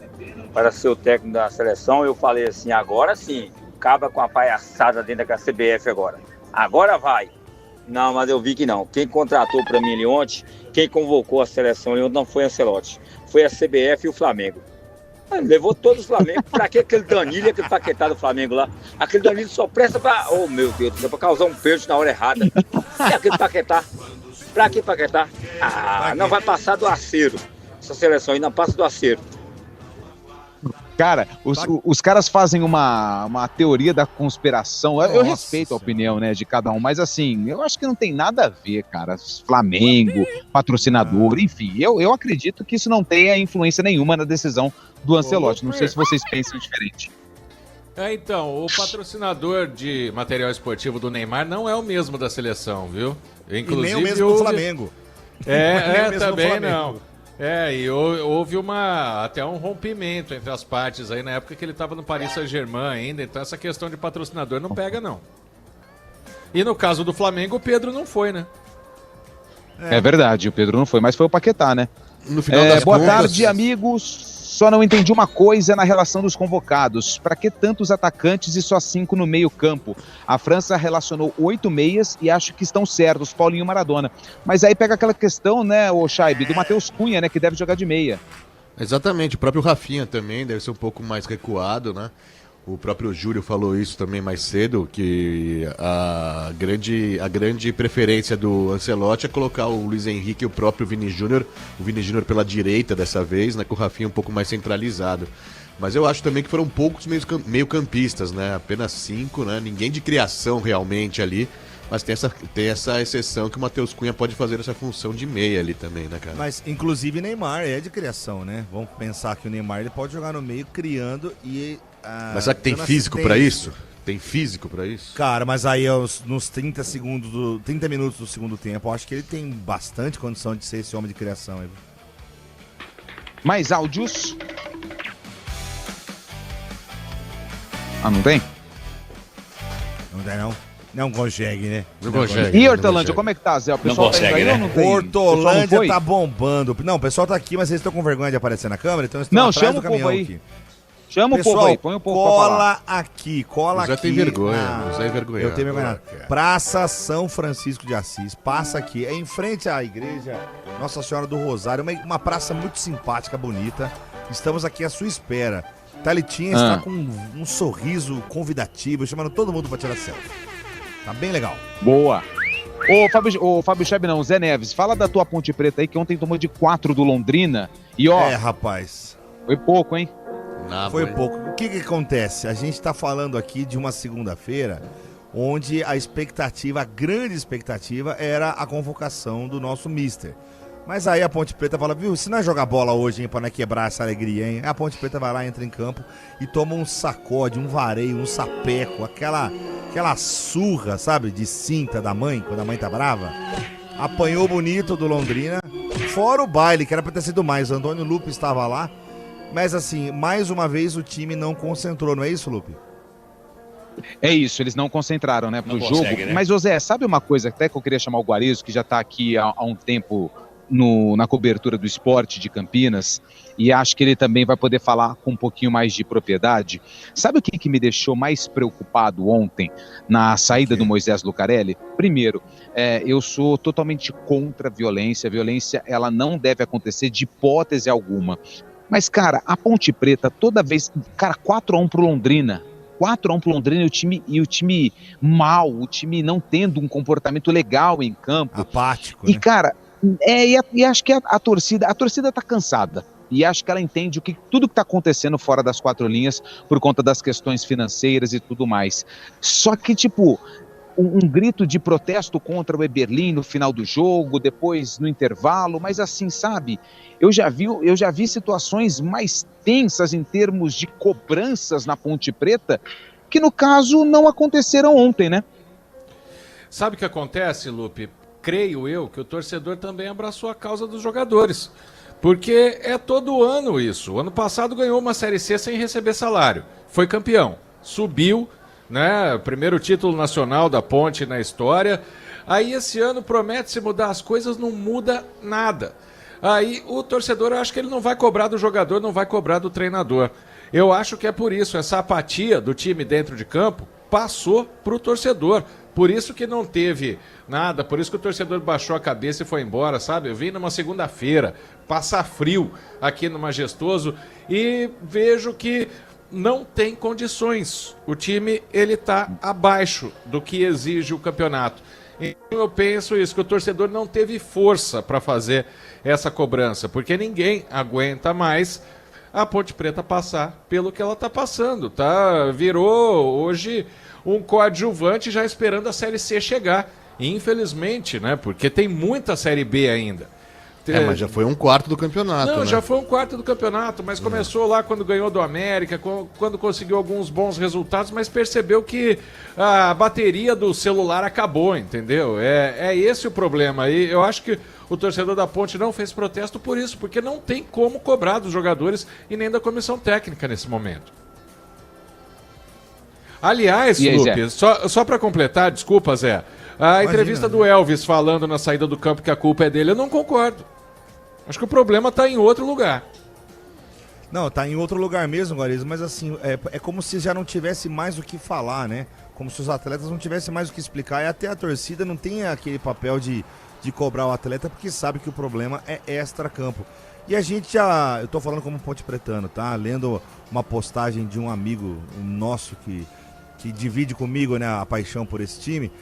o técnico da seleção, eu falei assim, agora sim, acaba com a palhaçada dentro da CBF agora. Agora vai. Não, mas eu vi que não. Quem contratou para mim ali ontem, quem convocou a seleção ali ontem não foi o Ancelotti. Foi a CBF e o Flamengo. Levou todos os Flamengo. Pra que aquele Danilo, aquele Paquetá do Flamengo lá? Aquele Danilo só presta pra... Oh, meu Deus do céu, pra causar um pênalti na hora errada. E aquele Paquetá? Pra que Paquetá? Ah, não vai passar do Aceiro. Essa seleção aí não passa do Aceiro. Cara, os caras fazem uma teoria da conspiração. Eu respeito a opinião, né, de cada um, mas assim, eu acho que não tem nada a ver, cara. Flamengo, patrocinador, enfim. Eu acredito que isso não tenha influência nenhuma na decisão do Ancelotti. Não sei se vocês pensam diferente. Então, o patrocinador de material esportivo do Neymar não é o mesmo da seleção, viu? Inclusive, e nem o mesmo do Flamengo. Também não. E houve até um rompimento entre as partes aí na época que ele estava no Paris Saint-Germain ainda, então essa questão de patrocinador não pega, não. E no caso do Flamengo, o Pedro não foi, né? É verdade, o Pedro não foi, mas foi o Paquetá, né? No final das boa contas... tarde, amigos. Só não entendi uma coisa na relação dos convocados. Para que tantos atacantes e só 5 no meio campo? A França relacionou 8 meias e acho que estão certos, Paulinho e Maradona. Mas aí pega aquela questão, né, o Chaib, do Matheus Cunha, né, que deve jogar de meia. Exatamente, o próprio Rafinha também deve ser um pouco mais recuado, né? O próprio Júlio falou isso também mais cedo, que a grande preferência do Ancelotti é colocar o Luiz Henrique e o próprio Vini Júnior, o Vini Júnior pela direita dessa vez, né, com o Rafinha um pouco mais centralizado. Mas eu acho também que foram poucos meio-campistas, né? Apenas 5, né? Ninguém de criação realmente ali. Mas tem essa exceção que o Matheus Cunha pode fazer essa função de meia ali também, né, cara? Mas, inclusive, Neymar é de criação, né? Vamos pensar que o Neymar ele pode jogar no meio criando e... Mas será que tem físico pra isso? Tem físico pra isso? Cara, mas aí nos 30 minutos do segundo tempo, eu acho que ele tem bastante condição de ser esse homem de criação. Aí. Mais áudios? Não tem? Não tem, não? Não consegue, né? Não consegue. E Hortolândia, como é que tá, Zé? O pessoal não consegue, tá indo né? ou não tem? Hortolândia tá bombando. Não, o pessoal tá aqui, mas eles estão com vergonha de aparecer na câmera, então eles estão atrás do caminhão aqui. Chama pessoal, o povo aí, põe o povo pra falar. Cola aqui. O Zé tem vergonha, o Zé é vergonhado. Eu tenho vergonha. Praça São Francisco de Assis, passa aqui, é em frente à igreja Nossa Senhora do Rosário, uma praça muito simpática, bonita. Estamos aqui à sua espera. Thalitinha está com um sorriso convidativo, chamando todo mundo para tirar selfie. Tá bem legal. Boa. Ô, Fábio Cheb não, Zé Neves, fala da tua Ponte Preta aí, que ontem tomou de 4 do Londrina. E ó... rapaz. Foi pouco, hein? Foi pouco. O que acontece? A gente tá falando aqui de uma segunda-feira onde a grande expectativa era a convocação do nosso mister. Mas aí a Ponte Preta fala, viu, se nós jogar bola hoje, hein, pra não quebrar essa alegria, hein? A Ponte Preta vai lá, entra em campo e toma um sacode, um vareio, um sapeco, aquela surra, sabe, de cinta da mãe, quando a mãe tá brava. Apanhou bonito do Londrina, fora o baile, que era pra ter sido mais. Antônio Lupe estava lá, mas assim, mais uma vez o time não concentrou, não é isso, Lupe? É isso, eles não concentraram, né, pro jogo. Consegue, né? Mas, José, sabe uma coisa até que eu queria chamar o Guarizo, que já tá aqui há um tempo na cobertura do esporte de Campinas, e acho que ele também vai poder falar com um pouquinho mais de propriedade. Sabe o que me deixou mais preocupado ontem na saída do Moisés Lucarelli? Primeiro, eu sou totalmente contra a violência. A violência, ela não deve acontecer de hipótese alguma. Mas, cara, a Ponte Preta, toda vez... Cara, 4-1 pro Londrina. 4-1 pro Londrina e o time mal, o time não tendo um comportamento legal em campo. Apático, E, né? cara... E acho que a torcida tá cansada, e acho que ela entende tudo que tá acontecendo fora das quatro linhas por conta das questões financeiras e tudo mais. Só que, tipo, um grito de protesto contra o Eberlin no final do jogo, depois no intervalo, mas assim, sabe, eu já vi situações mais tensas em termos de cobranças na Ponte Preta, que no caso não aconteceram ontem, né? Sabe o que acontece, Lupe? Creio eu que o torcedor também abraçou a causa dos jogadores, porque é todo ano isso. O ano passado ganhou uma Série C sem receber salário, foi campeão, subiu, né? Primeiro título nacional da Ponte na história. Aí esse ano promete-se mudar as coisas, não muda nada. Aí o torcedor, eu acho que ele não vai cobrar do jogador, não vai cobrar do treinador. Eu acho que é por isso, essa apatia do time dentro de campo passou para o torcedor. Por isso que não teve nada, por isso que o torcedor baixou a cabeça e foi embora, sabe? Eu vim numa segunda-feira, passar frio aqui no Majestoso e vejo que não tem condições. O time, ele tá abaixo do que exige o campeonato. Então eu penso isso, que o torcedor não teve força para fazer essa cobrança, porque ninguém aguenta mais a Ponte Preta passar pelo que ela está passando, tá? Virou hoje um coadjuvante já esperando a Série C chegar. Infelizmente, né? Porque tem muita Série B ainda. Mas já foi um quarto do campeonato, Não, né? já foi um quarto do campeonato, mas começou lá quando ganhou do América, quando conseguiu alguns bons resultados, mas percebeu que a bateria do celular acabou, entendeu? É esse o problema. E eu acho que o torcedor da Ponte não fez protesto por isso, porque não tem como cobrar dos jogadores e nem da comissão técnica nesse momento. Aliás, E aí, Lupe, só para completar, desculpa, Zé, a entrevista do Elvis falando na saída do campo que a culpa é dele, eu não concordo. Acho que o problema está em outro lugar. Não, tá em outro lugar mesmo, Guarizo, mas assim, é como se já não tivesse mais o que falar, né? Como se os atletas não tivessem mais o que explicar, e até a torcida não tem aquele papel de cobrar o atleta, porque sabe que o problema é extra-campo. E a gente eu tô falando como Ponte Pretano, tá? Lendo uma postagem de um amigo nosso que divide comigo, né, a paixão por esse time.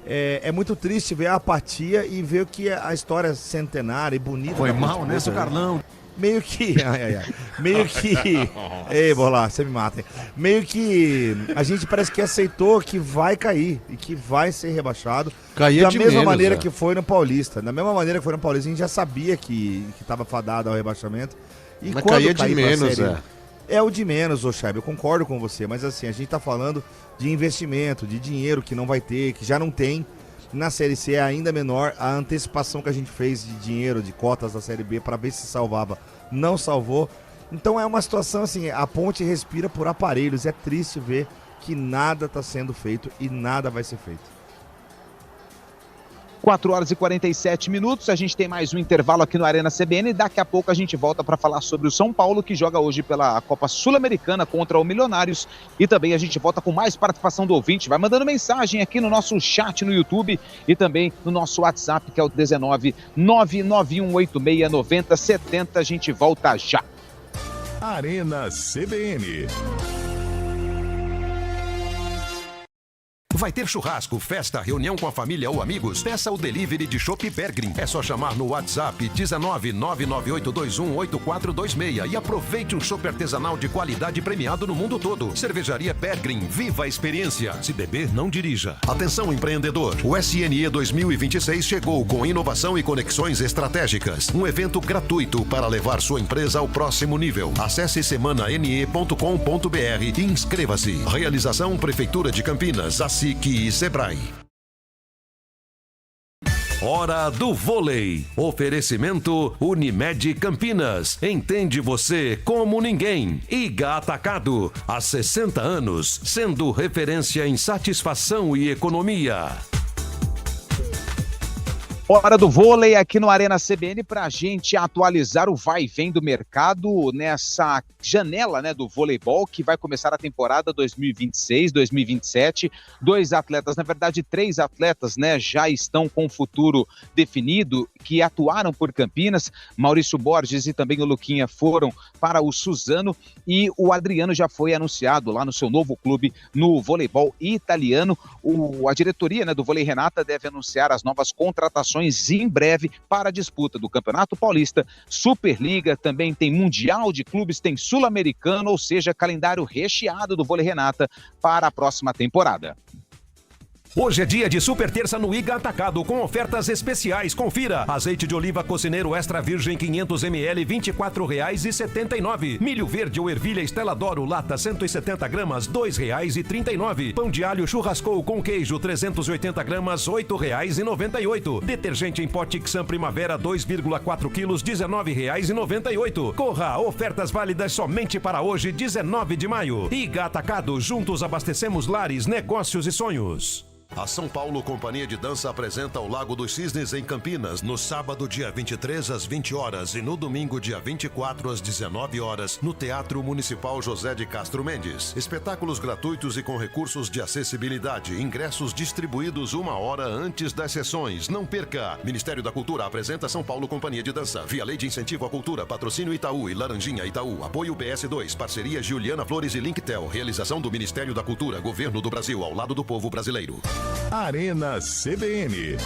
É muito triste ver a apatia e ver que a história centenária e bonita... Foi mal, né, seu Carlão? Meio que... meio que... Ei, Bola, você me mata, hein? Meio que a gente parece que aceitou que vai cair e que vai ser rebaixado. Caía da de mesma menos, maneira é. que foi no Paulista. Da mesma maneira que foi no Paulista, a gente já sabia que estava fadado ao rebaixamento. E Mas quando caía de cair pra menos, série, é. É o de menos, ô Chebe, eu concordo com você, mas assim, a gente tá falando de investimento, de dinheiro que não vai ter, que já não tem. Na Série C é ainda menor. A antecipação que a gente fez de dinheiro, de cotas da Série B para ver se salvava, não salvou. Então é uma situação assim, a Ponte respira por aparelhos. É triste ver que nada está sendo feito e nada vai ser feito. 4 horas e 47 minutos, a gente tem mais um intervalo aqui no Arena CBN e daqui a pouco a gente volta para falar sobre o São Paulo, que joga hoje pela Copa Sul-Americana contra o Milionários, e também a gente volta com mais participação do ouvinte, vai mandando mensagem aqui no nosso chat no YouTube e também no nosso WhatsApp, que é o 19 991869070, a gente volta já. Arena CBN. Vai ter churrasco, festa, reunião com a família ou amigos? Peça o delivery de Chopp Bergrin. É só chamar no WhatsApp 19998218426 e aproveite um chopp artesanal de qualidade premiado no mundo todo. Cervejaria Bergrin, viva a experiência. Se beber, não dirija. Atenção, empreendedor. O SNE 2026 chegou com inovação e conexões estratégicas. Um evento gratuito para levar sua empresa ao próximo nível. Acesse semanane.com.br e inscreva-se. Realização Prefeitura de Campinas, ASIC e Sebrae. Hora do vôlei. Oferecimento Unimed Campinas. Entende você como ninguém. Iga Atacado. Há 60 anos, sendo referência em satisfação e economia. Hora do vôlei aqui no Arena CBN para a gente atualizar o vai e vem do mercado nessa janela, né, do voleibol que vai começar a temporada 2026-2027. 2 atletas, na verdade 3 atletas, né, já estão com o futuro definido, que atuaram por Campinas. Maurício Borges e também o Luquinha foram para o Suzano e o Adriano já foi anunciado lá no seu novo clube no voleibol italiano. A diretoria, né, do Vôlei Renata deve anunciar as novas contratações em breve para a disputa do Campeonato Paulista, Superliga, também tem Mundial de Clubes, tem Sul-Americano, ou seja, calendário recheado do Vôlei Renata para a próxima temporada. Hoje é dia de super terça no Iga Atacado com ofertas especiais. Confira. Azeite de oliva cocineiro extra virgem 500 ml, R$ 24,79. Milho verde ou ervilha Stella D'Oro lata 170 gramas, R$ 2,39. Pão de alho churrascou com queijo 380 gramas, R$ 8,98. Detergente em pó Tixan Primavera 2,4 quilos, R$ 19,98. Corra, ofertas válidas somente para hoje, 19 de maio. Iga Atacado, juntos abastecemos lares, negócios e sonhos. A São Paulo Companhia de Dança apresenta o Lago dos Cisnes em Campinas, no sábado, dia 23, às 20 horas e no domingo, dia 24, às 19 horas, no Teatro Municipal José de Castro Mendes. Espetáculos gratuitos e com recursos de acessibilidade. Ingressos distribuídos 1 hora antes das sessões. Não perca! Ministério da Cultura apresenta São Paulo Companhia de Dança. Via Lei de Incentivo à Cultura, patrocínio Itaú e Laranjinha Itaú. Apoio BS2, parceria Juliana Flores e Linktel. Realização do Ministério da Cultura, Governo do Brasil, ao lado do povo brasileiro. Arena CBN.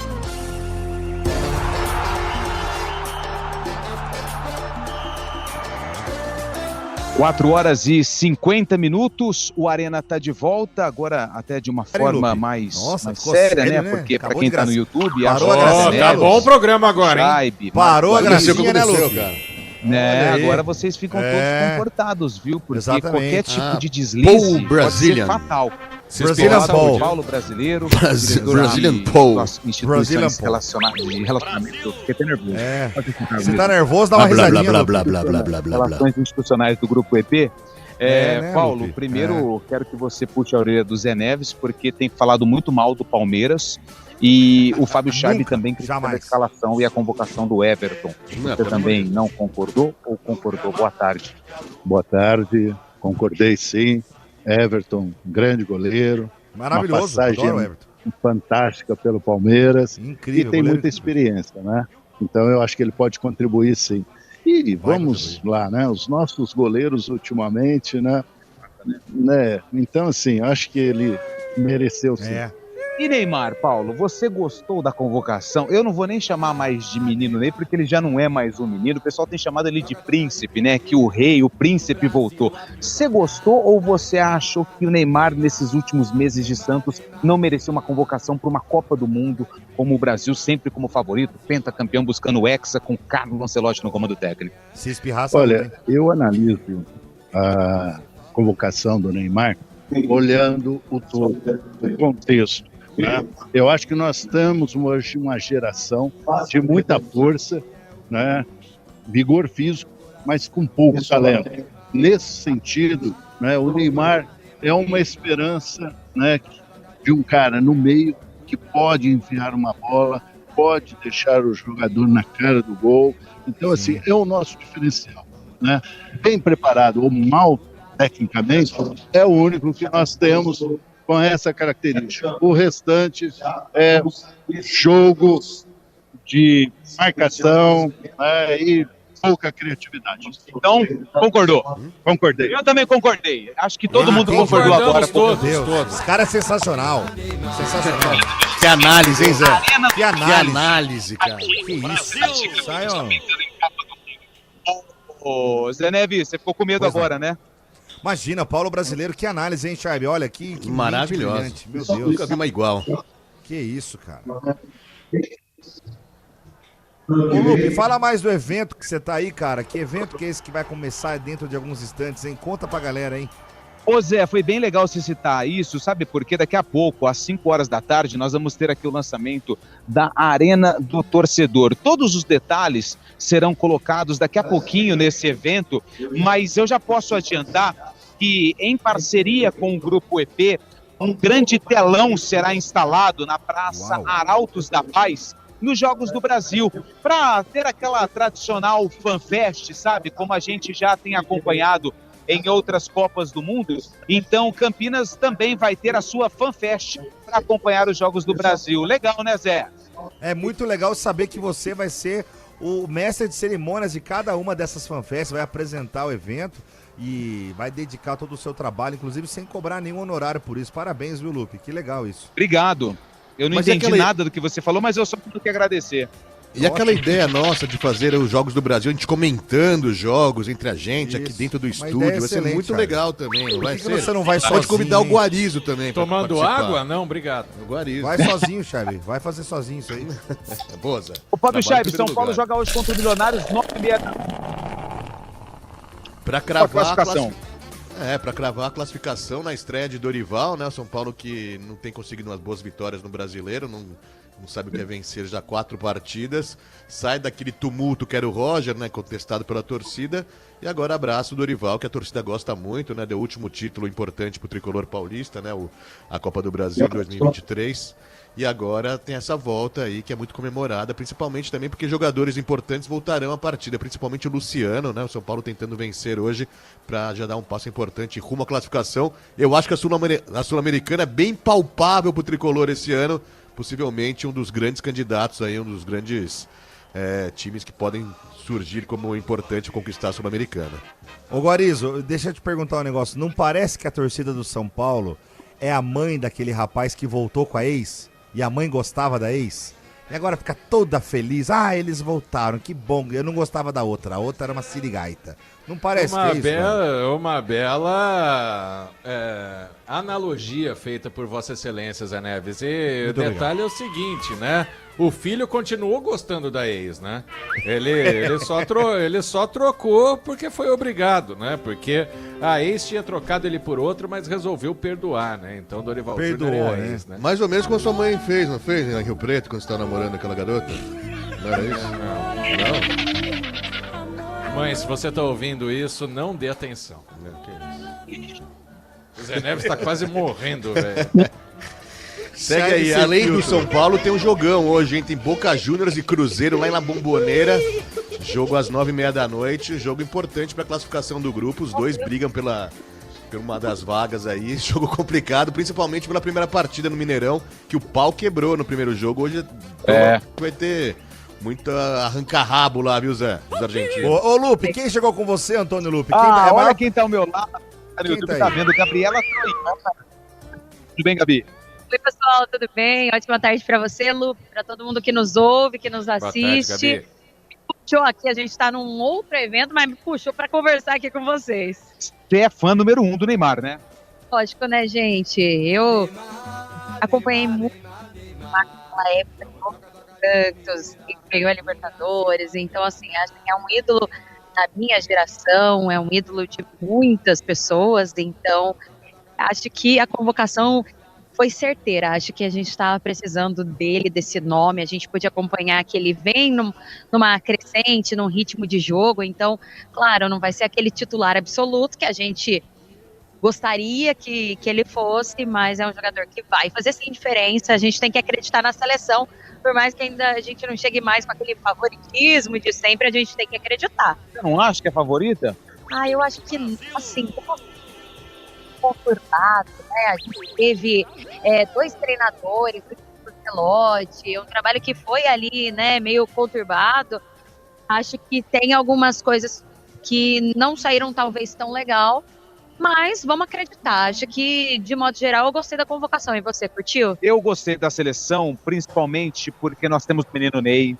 Quatro horas e 50 minutos, o Arena está de volta, agora até de uma forma mais séria, né? Porque para quem está no YouTube... Tá bom o programa agora, hein? Parou a gracinha, né, Luke? Agora vocês ficam todos comportados, viu? Porque qualquer tipo de deslize pode ser fatal. Brazilian Paul. Paulo brasileiro, Brazilian Paul. Instituições de relacionamento. Eu fiquei até nervoso. Você tá nervoso, dá uma risadinha. Relações institucionais do Grupo EP. Né, Paulo, Lupe? primeiro quero que você puxe a orelha do Zé Neves, porque tem falado muito mal do Palmeiras. E o Fábio Charme também criticou a escalação e a convocação do Everton. Você também não concordou ou concordou? Boa tarde. Boa tarde, concordei sim. Everton, grande goleiro. Maravilhoso, uma passagem adoro o Everton. Fantástica pelo Palmeiras. Incrível, e tem muita incrível. experiência, né? Então eu acho que ele pode contribuir sim. E vamos lá, né? Os nossos goleiros ultimamente, né? Então assim, acho que ele mereceu sim. E Neymar, Paulo, você gostou da convocação? Eu não vou nem chamar mais de menino Ney, porque ele já não é mais um menino. O pessoal tem chamado ele de príncipe, né? Que o rei, o príncipe voltou. Você gostou ou você achou que o Neymar, nesses últimos meses de Santos, não mereceu uma convocação para uma Copa do Mundo, como o Brasil sempre como favorito, pentacampeão buscando o Hexa com Carlo Ancelotti no comando técnico? Se espirrar, olha, eu analiso a convocação do Neymar olhando o todo, o contexto. Né? Eu acho que nós estamos hoje uma geração de muita força, né? Vigor físico, mas com pouco talento. Nesse sentido, né, o Neymar é uma esperança, né, de um cara no meio que pode enfiar uma bola, pode deixar o jogador na cara do gol. Então, assim, é o nosso diferencial. Né? Bem preparado ou mal tecnicamente, é o único que nós temos com essa característica. O restante é jogo de marcação, né, e pouca criatividade. Então, concordou? Concordei. Eu também concordei. Acho que todo mundo concordou agora. Todos. Esse cara é sensacional. Sensacional. Que análise, hein, Zé? Que análise. Que análise, cara. Que isso. Sai, ó. Ô, Zé Neves, você ficou com medo agora, né? Imagina, Paulo brasileiro, que análise, hein, Charlie? Olha que maravilhosa. mente brilhante. Meu Deus. Nunca vi uma igual. Que isso, cara. Ô, Lupe, fala mais do evento que você tá aí, cara. Que evento que é esse que vai começar dentro de alguns instantes, hein? Conta pra galera, hein? Ô Zé, foi bem legal você citar isso, sabe? Porque daqui a pouco, às 5 horas da tarde, nós vamos ter aqui o lançamento da Arena do Torcedor. Todos os detalhes serão colocados daqui a pouquinho nesse evento, mas eu já posso adiantar que, em parceria com o Grupo EP, um grande telão será instalado na Praça Arautos da Paz, nos Jogos do Brasil, para ter aquela tradicional fanfest, sabe? Como a gente já tem acompanhado em outras Copas do Mundo. Então, Campinas também vai ter a sua fanfest para acompanhar os Jogos do Brasil. Legal, né, Zé? É muito legal saber que você vai ser o mestre de cerimônias de cada uma dessas fanfests, vai apresentar o evento e vai dedicar todo o seu trabalho, inclusive sem cobrar nenhum honorário por isso. Parabéns, viu, Lupe? Que legal isso. Obrigado. Eu não entendi nada do que você falou, mas eu só tenho que agradecer. E aquela ideia nossa de fazer os Jogos do Brasil, a gente comentando os jogos entre a gente, aqui dentro do estúdio, vai ser muito legal também, não vai ser? Por que você não vai sozinho? Pode convidar o Guarizo também. Tomando água? Não, obrigado. O Guarizo. Vai sozinho, Charlie. Vai fazer sozinho isso aí. Boa, Zé. O Fábio Chaves, São Paulo joga hoje contra o Milionários, 9h30. Pra cravar a classificação. Pra cravar a classificação na estreia de Dorival, né? O São Paulo que não tem conseguido umas boas vitórias no Brasileiro, não sabe o que é vencer já 4 partidas, sai daquele tumulto que era o Roger, né, contestado pela torcida, e agora abraça o Dorival, que a torcida gosta muito, né, deu o último título importante pro tricolor paulista, né, a Copa do Brasil 2023, e agora tem essa volta aí que é muito comemorada, principalmente também porque jogadores importantes voltarão à partida, principalmente o Luciano, né, o São Paulo tentando vencer hoje para já dar um passo importante rumo à classificação. Eu acho que a Sul-Americana é bem palpável pro tricolor esse ano, possivelmente um dos grandes candidatos aí, um dos grandes times que podem surgir como importante conquistar a Sul-Americana. Ô Guarizo, deixa eu te perguntar um negócio. Não parece que a torcida do São Paulo é a mãe daquele rapaz que voltou com a ex? E a mãe gostava da ex? E agora fica toda feliz. Ah, eles voltaram, que bom. Eu não gostava da outra. A outra era uma sirigaita. Não parece que é isso? Uma bela analogia feita por Vossa Excelência, Zé Neves. E o detalhe é o seguinte, né? O filho continuou gostando da ex, né? Ele só trocou porque foi obrigado, né? Porque a ex tinha trocado ele por outro, mas resolveu perdoar, né? Então Dorival Júnior é a ex, né? Mais ou menos como a sua mãe fez, não fez? Em Rio Preto, quando você estava namorando aquela garota? Não era isso? Não. Mãe, se você tá ouvindo isso, não dê atenção. O Zé Neves tá quase morrendo, velho. Segue aí, além do São Paulo, tem um jogão hoje, hein? Tem Boca Juniors e Cruzeiro lá na Bombonera. Jogo às 9h30 da noite. Jogo importante pra classificação do grupo. Os dois brigam por uma das vagas aí. Jogo complicado, principalmente pela primeira partida no Mineirão, que o pau quebrou no primeiro jogo. Hoje vai ter muito arranca-rabo lá, viu, Zé? Os argentinos. Ô, Lupe, quem chegou com você, Antônio Lupe? Olha quem tá ao meu lado. Tá vendo? Gabriela Tudo bem, Gabi? Oi, pessoal, tudo bem? Ótima tarde pra você, Lupe, pra todo mundo que nos ouve, que nos assiste. Boa tarde, Gabi. Me puxou aqui, a gente tá num outro evento, mas me puxou pra conversar aqui com vocês. Você é fã número 1 do Neymar, né? Lógico, né, gente? Eu acompanhei muito naquela época Santos, que ganhou a Libertadores, então assim, acho que é um ídolo da minha geração, é um ídolo de muitas pessoas, então acho que a convocação foi certeira, acho que a gente estava precisando dele, desse nome, a gente pôde acompanhar que ele vem numa crescente, num ritmo de jogo, então, claro, não vai ser aquele titular absoluto que a gente gostaria que ele fosse, mas é um jogador que vai fazer sim diferença, a gente tem que acreditar na seleção, por mais que ainda a gente não chegue mais com aquele favoritismo de sempre, a gente tem que acreditar. Você não acha que é favorita? Eu acho que, assim, conturbado, né, a gente teve 2 treinadores, o Ancelotti, um trabalho que foi ali, né, meio conturbado, Acho que tem algumas coisas que não saíram talvez tão legal, mas vamos acreditar. Acho que, de modo geral, eu gostei da convocação. E você, curtiu? Eu gostei da seleção, principalmente porque nós temos o menino Ney,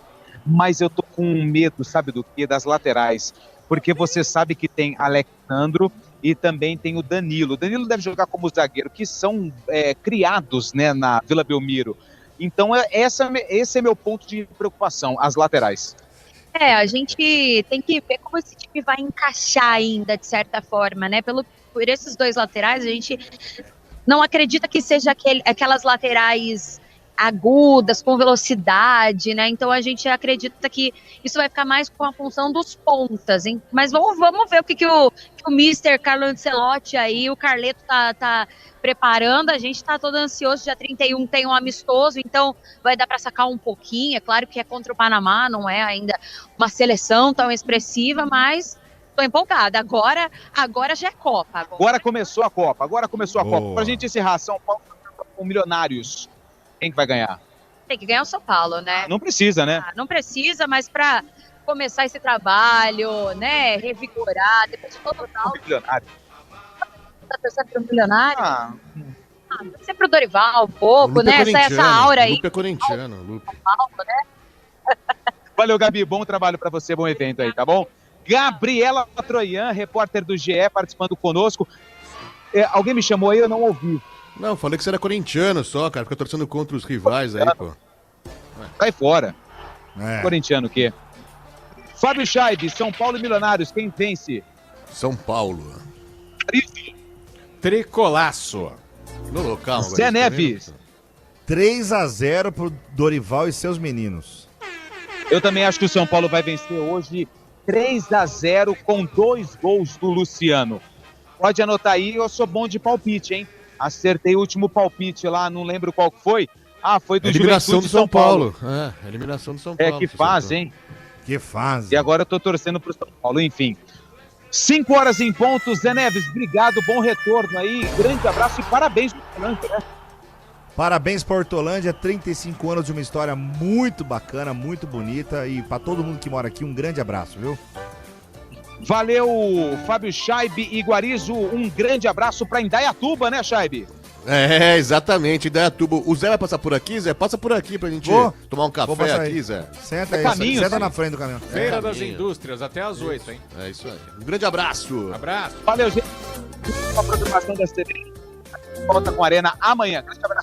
mas eu tô com medo, sabe do quê? Das laterais. Porque você sabe que tem Alexandro e também tem o Danilo. O Danilo deve jogar como zagueiro, que são criados, né, na Vila Belmiro. Então, esse é meu ponto de preocupação, as laterais. A gente tem que ver como esse time vai encaixar ainda, de certa forma, né? Por esses dois laterais, a gente não acredita que seja aquelas laterais agudas, com velocidade, né? Então a gente acredita que isso vai ficar mais com a função dos pontas, hein? Mas vamos ver o que o Mr. Carlo Ancelotti aí, o Carleto tá preparando. A gente tá todo ansioso, dia 31 tem um amistoso, então vai dar para sacar um pouquinho. É claro que é contra o Panamá, não é ainda uma seleção tão expressiva, mas tô empolgada. Agora já é Copa. Agora começou a Copa. Pra gente encerrar, São Paulo com Milionários. Quem que vai ganhar? Tem que ganhar o São Paulo, né? Não precisa, né? Não precisa, mas para começar esse trabalho, né, revigorar, depois de todo o tal. Milionário. Tá torcendo pro Milionário? Torcer pro Dorival um pouco, Lupe né? É Essa aura aí. Lupe é corintiano, Lupe. Né? Valeu, Gabi. Bom trabalho para você, bom evento aí, tá bom? Gabriela Troian, repórter do GE, participando conosco. Alguém me chamou aí, eu não ouvi. Não, falei que você era corintiano só, cara. Fica torcendo contra os rivais aí, pô. Sai fora. Corintiano o quê? Fábio Chaib, São Paulo e Milionários, quem vence? São Paulo. Tricolaço. No local. Zé Neves. 3-0 pro Dorival e seus meninos. Eu também acho que o São Paulo vai vencer hoje 3-0 com 2 gols do Luciano. Pode anotar aí, eu sou bom de palpite, hein? Acertei o último palpite lá, não lembro qual que foi. Foi do eliminação Juventude do São Paulo. Eliminação do São Paulo. Que fase, hein? Que fase. E agora eu tô torcendo pro São Paulo, enfim. 5 horas em ponto, Zé Neves, obrigado, bom retorno aí, grande abraço e parabéns, Portolândia, né? Parabéns, Portolândia, 35 anos de uma história muito bacana, muito bonita, e para todo mundo que mora aqui, um grande abraço, viu? Valeu, Fábio Chaib e Guarizo, um grande abraço para Indaiatuba, né, Chaib? Exatamente, Indaiatuba. O Zé vai passar por aqui, Zé? Passa por aqui pra gente tomar um café aqui, Zé. Senta aí, senta na frente do caminhão. Feira das Indústrias, até às 8, hein? É isso aí. Um grande abraço. Abraço. Valeu, gente. A programação da CBN volta com a Arena amanhã. Grande abraço.